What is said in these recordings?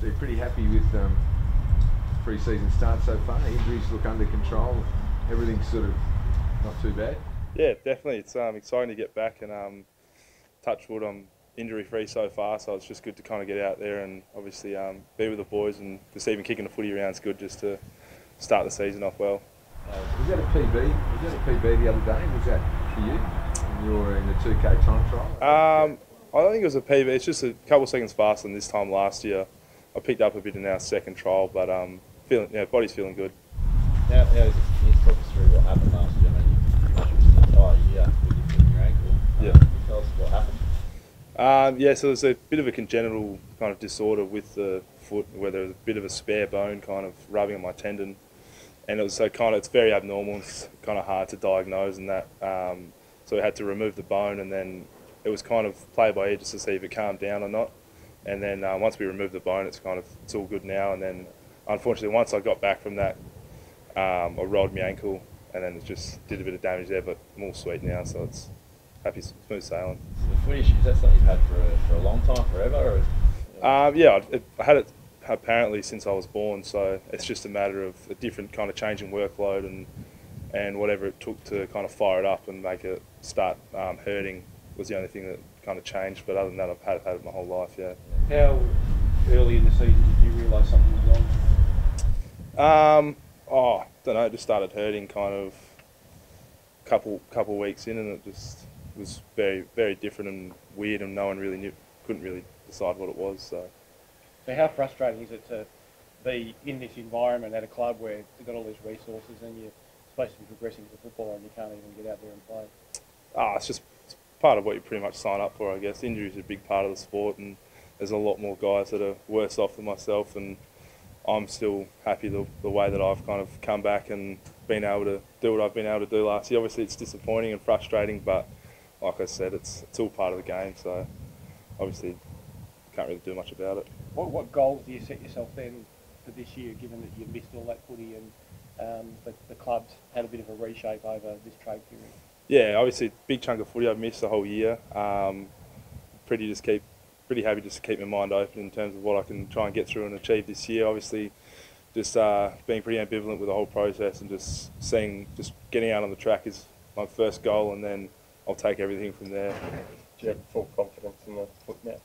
So you're pretty happy with pre-season start so far? Injuries look under control. Everything's sort of not too bad. Yeah, definitely. It's exciting to get back and touch wood. I'm injury free so far, so it's just good to kind of get out there and obviously be with the boys, and just even kicking the footy around is good just to start the season off well. Was that a PB? Was that a PB the other day? Was that for you? When you were in the 2K time trial? I don't think it was a PB. It's just a couple of seconds faster than this time last year. I picked up a bit in our second trial, but body's feeling good. Can you just talk us through what happened last year? I mean, you pretty much missed the entire year with your ankle. Yeah. Can you tell us what happened? So there's a bit of a congenital kind of disorder with the foot, where there was a bit of a spare bone kind of rubbing on my tendon, and it's very abnormal. It's kind of hard to diagnose, and that so we had to remove the bone, and then it was kind of play by ear just to see if it calmed down or not. And then once we removed the bone, it's all good now. And then unfortunately, once I got back from that, I rolled my ankle, and then it just did a bit of damage there, but I'm all sweet now, so it's happy, smooth sailing. So the foot issue, is that something you've had for a long time, forever? Or, I had it apparently since I was born, so it's just a matter of a different kind of change in workload and whatever it took to kind of fire it up and make it start hurting was the only thing that kind of changed. But other than that, I've had it my whole life. Yeah. How early in the season did you realise something was wrong? I don't know. It just started hurting kind of couple weeks in, and it just was very, very different and weird, and no one really couldn't really decide what it was. So how frustrating is it to be in this environment at a club where you've got all these resources and you're supposed to be progressing as a footballer and you can't even get out there and play? It's part of what you pretty much sign up for, I guess. Injuries are a big part of the sport, and there's a lot more guys that are worse off than myself, and I'm still happy the way that I've kind of come back and been able to do what I've been able to do last year. Obviously it's disappointing and frustrating, but like I said, it's all part of the game, so obviously can't really do much about it. What goals do you set yourself then for this year, given that you missed all that footy and the club's had a bit of a reshape over this trade period? Yeah, obviously big chunk of footy I've missed the whole year. Pretty happy just to keep my mind open in terms of what I can try and get through and achieve this year. Obviously, just being pretty ambivalent with the whole process, and just getting out on the track is my first goal, and then I'll take everything from there. Do you have full confidence in the foot now?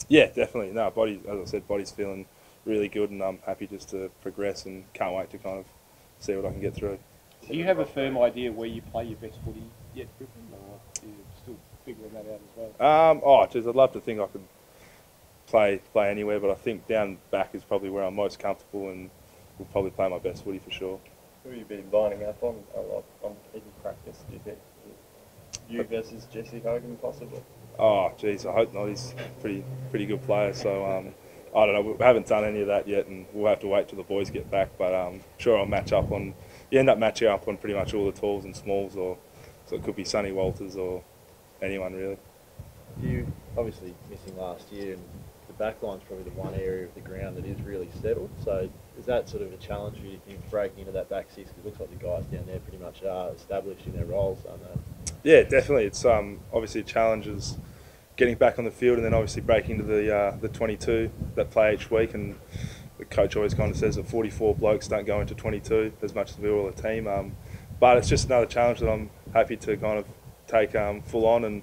Yeah, definitely. No, as I said, body's feeling really good, and I'm happy just to progress and can't wait to kind of see what I can get through. Do you have a firm idea where you play your best footy yet, Griffin, or are you still figuring that out as well? I'd love to think I could play anywhere, but I think down back is probably where I'm most comfortable, and will probably play my best footy for sure. Who have you been lining up on a lot on even practice, do you think? You versus Jesse Hogan, possibly? Oh, geez, I hope not. He's a pretty good player, so I don't know. We haven't done any of that yet, and we'll have to wait till the boys get back, but sure I'll match up on... You end up matching up on pretty much all the talls and smalls, so it could be Sonny Walters or anyone really. You obviously missing last year, and the back line's probably the one area of the ground that is really settled. So is that sort of a challenge for you, think, breaking into that back six? Because it looks like the guys down there pretty much are established in their roles, aren't they? Yeah, definitely. It's obviously a challenge is getting back on the field, and then obviously breaking into the 22 that play each week. And the coach always kind of says that 44 blokes don't go into 22 as much as we all a team. But it's just another challenge that I'm happy to kind of take full on, and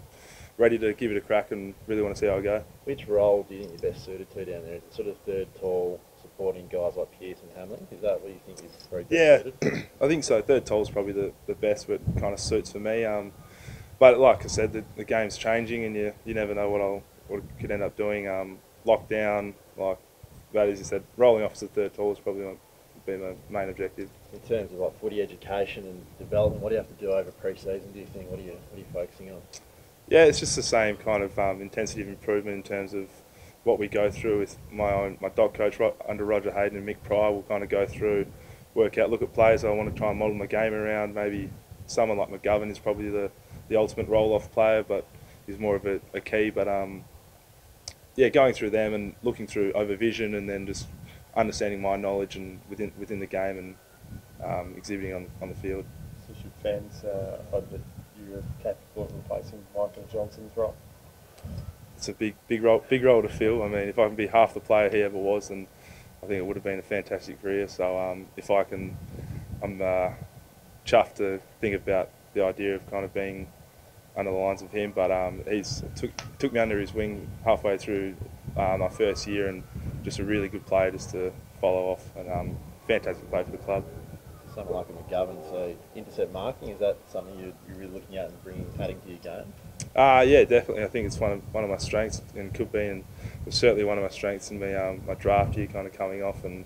ready to give it a crack, and really want to see how I go. Which role do you think you're best suited to down there? Is it sort of third tall, supporting guys like Pearce and Hamlin? Is that what you think is very best suited? I think so. Third tall is probably the best, but kind of suits for me. But like I said, the game's changing, and you never know what it could end up doing. Lockdown, like that, as you said, rolling off as a third tall is probably my main objective. In terms of like footy education and development, what do you have to do over pre-season, do you think? What are you focusing on? Yeah, it's just the same kind of intensity of improvement in terms of what we go through with my doc coach under Roger Hayden and Mick Pryor. We'll kind of go through, work out, look at players I want to try and model my game around. Maybe someone like McGovern is probably the ultimate roll-off player, but he's more of a key. But yeah, going through them and looking through over vision, and then just understanding my knowledge and within the game, and exhibiting on the field. So should fans hope that you're capable of replacing Michael Johnson's role? It's a big role to fill. I mean, if I can be half the player he ever was, then I think it would have been a fantastic career. So if I can, I'm chuffed to think about the idea of kind of being under the lines of him. But he's took me under his wing halfway through my first year, and just a really good player just to follow off, and fantastic play for the club. Something like a McGovern, so intercept marking, is that something you're really looking at and adding to your game? Yeah, definitely. I think it's one of my strengths, and could be, and was certainly one of my strengths in my draft year, kind of coming off, and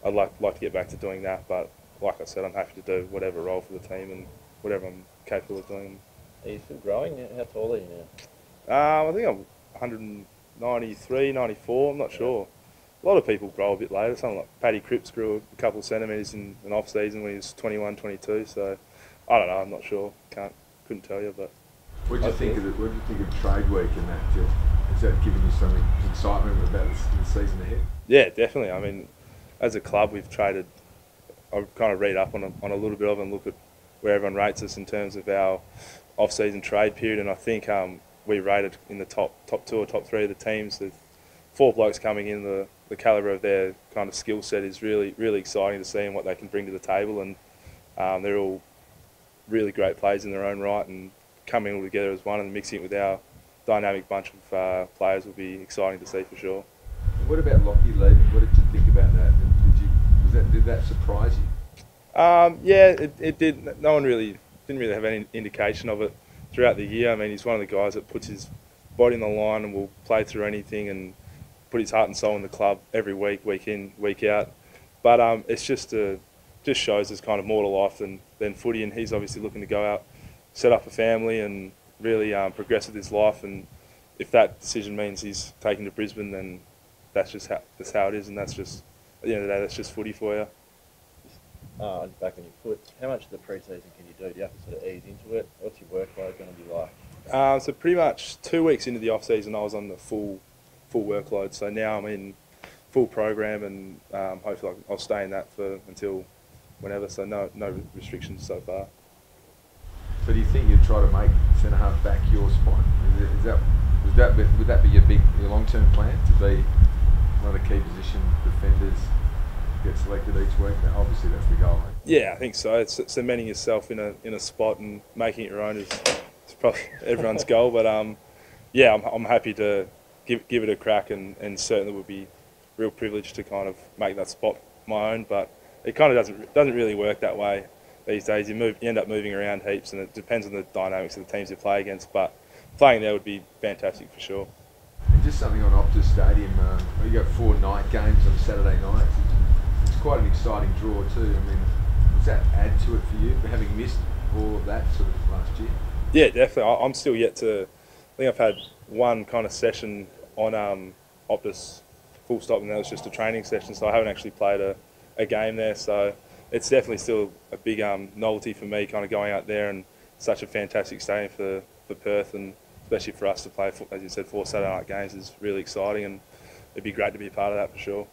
I'd like to get back to doing that. But like I said, I'm happy to do whatever role for the team and whatever I'm capable of doing. Are you still growing? How tall are you now? I think I'm 193, 94. I'm not sure. A lot of people grow a bit later. Something like Paddy Cripps grew a couple of centimetres in an off season when he was 21, 22. So I don't know. I'm not sure. Couldn't tell you. But what do you think of trade week and that? Is that giving you some excitement about the season ahead? Yeah, definitely. I mean, as a club, we've traded. I kind of read up on a little bit of it and look at where everyone rates us in terms of our off-season trade period, and I think we rated in the top 2 or top 3 of the teams. There's 4 blokes coming in. The calibre of their kind of skill set is really, really exciting to see, and what they can bring to the table. And they're all really great players in their own right, and coming all together as one and mixing it with our dynamic bunch of players will be exciting to see for sure. What about Lockie leaving? What did you think about that? Did that surprise you? Yeah, it did. No one didn't really have any indication of it throughout the year. I mean, he's one of the guys that puts his body on the line and will play through anything and put his heart and soul in the club every week, week in, week out. But it's just shows there's kind of more to life than footy, and he's obviously looking to go out, set up a family, and really progress with his life. And if that decision means he's taking to Brisbane, then that's how it is, and that's just, at the end of the day, that's just footy for you. Back on your foot, how much of the pre-season can you do? Do you have to sort of ease into it? What's your workload going to be like? So pretty much 2 weeks into the off-season, I was on the full workload. So now I'm in full program, and hopefully I'll stay in that until whenever. So no restrictions so far. So do you think you'd try to make centre half back your spot? Would that be your long-term plan, to be one of the key position defenders, get selected each week? Obviously that's the goal. Eh? Yeah, I think so. It's cementing yourself in a spot and making it your own is probably everyone's goal. But yeah, I'm happy to give it a crack, and certainly would be real privileged to kind of make that spot my own. But it kind of doesn't really work that way these days. You end up moving around heaps, and it depends on the dynamics of the teams you play against. But playing there would be fantastic for sure. And just something on Optus Stadium. You got 4 night games on Saturday nights. It's quite an exciting draw too. I mean, does that add to it for you, for having missed all of that sort of last year? Yeah, definitely. I'm still yet to. I think I've had one kind of session on Optus, full stop, and that was just a training session. So I haven't actually played a game there. So it's definitely still a big novelty for me, kind of going out there, and such a fantastic stadium for Perth, and especially for us to play, as you said, 4 Saturday night games is really exciting, and it'd be great to be a part of that for sure.